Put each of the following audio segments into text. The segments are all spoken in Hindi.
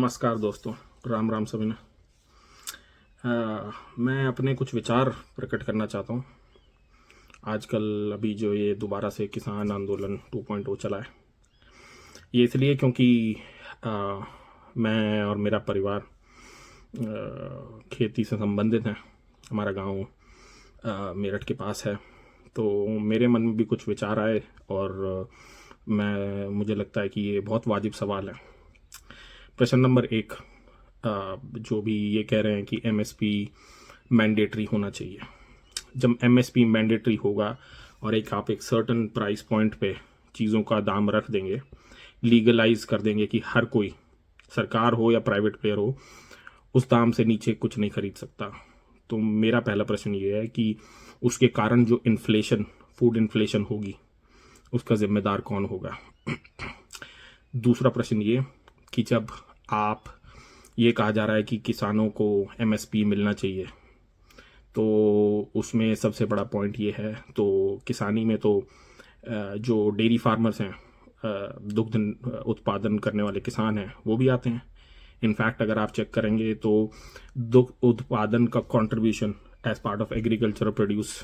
नमस्कार दोस्तों, राम राम सभी ने। मैं अपने कुछ विचार प्रकट करना चाहता हूँ। आजकल अभी जो ये दोबारा से किसान आंदोलन 2.0 चला है, ये इसलिए क्योंकि आ, मैं और मेरा परिवार खेती से संबंधित हैं। हमारा गांव मेरठ के पास है, तो मेरे मन में भी कुछ विचार आए और मुझे लगता है कि ये बहुत वाजिब सवाल है। प्रश्न नंबर 1, जो भी ये कह रहे हैं कि एमएसपी मैंडेटरी होना चाहिए। जब एमएसपी मैंडेटरी होगा और आप एक सर्टन प्राइस पॉइंट पे चीज़ों का दाम रख देंगे, लीगलाइज कर देंगे कि हर कोई, सरकार हो या प्राइवेट प्लेयर हो, उस दाम से नीचे कुछ नहीं खरीद सकता। तो मेरा पहला प्रश्न ये है कि उसके कारण जो इन्फ्लेशन, फूड इन्फ्लेशन होगी, उसका जिम्मेदार कौन होगा। दूसरा प्रश्न ये कि जब आप ये कहा जा रहा है कि किसानों को एमएसपी मिलना चाहिए, तो उसमें सबसे बड़ा पॉइंट ये है, तो किसानी में तो जो डेयरी फार्मर्स हैं, दुग्ध उत्पादन करने वाले किसान हैं, वो भी आते हैं। इनफैक्ट अगर आप चेक करेंगे तो दुग्ध उत्पादन का contribution as part of agriculture produce,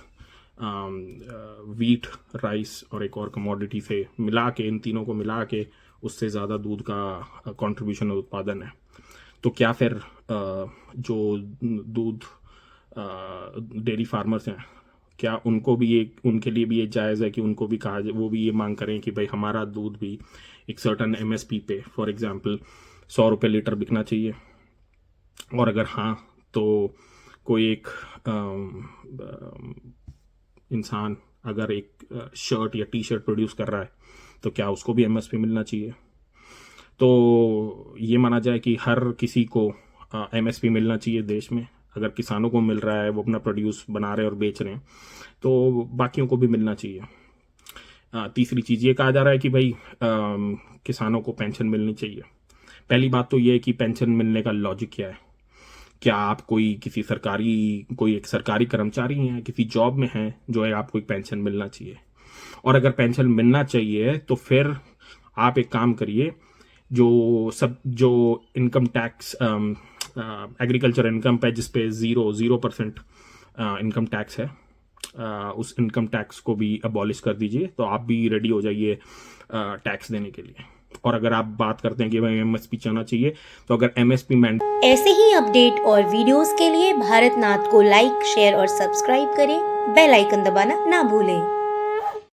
wheat, rice और एक और कमोडिटी से मिला के, इन तीनों को मिला के उससे ज़्यादा दूध का कंट्रीब्यूशन और उत्पादन है। तो क्या फिर जो दूध डेयरी फार्मर्स हैं, क्या उनको भी ये, उनके लिए भी ये जायज़ है कि उनको भी कहा, वो भी ये मांग करें कि भाई हमारा दूध भी एक सर्टन एमएसपी पे, फॉर एग्जांपल 100 रुपये लीटर बिकना चाहिए? और अगर हाँ, तो कोई एक इंसान अगर एक शर्ट या टी शर्ट प्रोड्यूस कर रहा है, तो क्या उसको भी एमएसपी मिलना चाहिए? तो ये माना जाए कि हर किसी को एमएसपी मिलना चाहिए देश में। अगर किसानों को मिल रहा है, वो अपना प्रोड्यूस बना रहे और बेच रहे हैं, तो बाकियों को भी मिलना चाहिए। तीसरी चीज़ ये कहा जा रहा है कि भाई किसानों को पेंशन मिलनी चाहिए। पहली बात तो ये है कि पेंशन मिलने का लॉजिक क्या है? क्या आप कोई एक सरकारी कर्मचारी हैं, किसी जॉब में हैं, जो है आपको एक पेंशन मिलना चाहिए? और अगर पेंशन मिलना चाहिए तो फिर आप एक काम करिए, जो इनकम टैक्स, एग्रीकल्चर इनकम पे जिस पे 0% इनकम टैक्स है, उस इनकम टैक्स को भी अबॉलिश कर दीजिए, तो आप भी रेडी हो जाइए टैक्स देने के लिए। और अगर आप बात करते हैं कि भाई एमएसपी चलना चाहिए, तो अगर एमएसपी ऐसे ही अपडेट और वीडियोस के लिए भारत नाथ को लाइक, शेयर और सब्सक्राइब करें। बेल आइकन दबाना ना भूलें।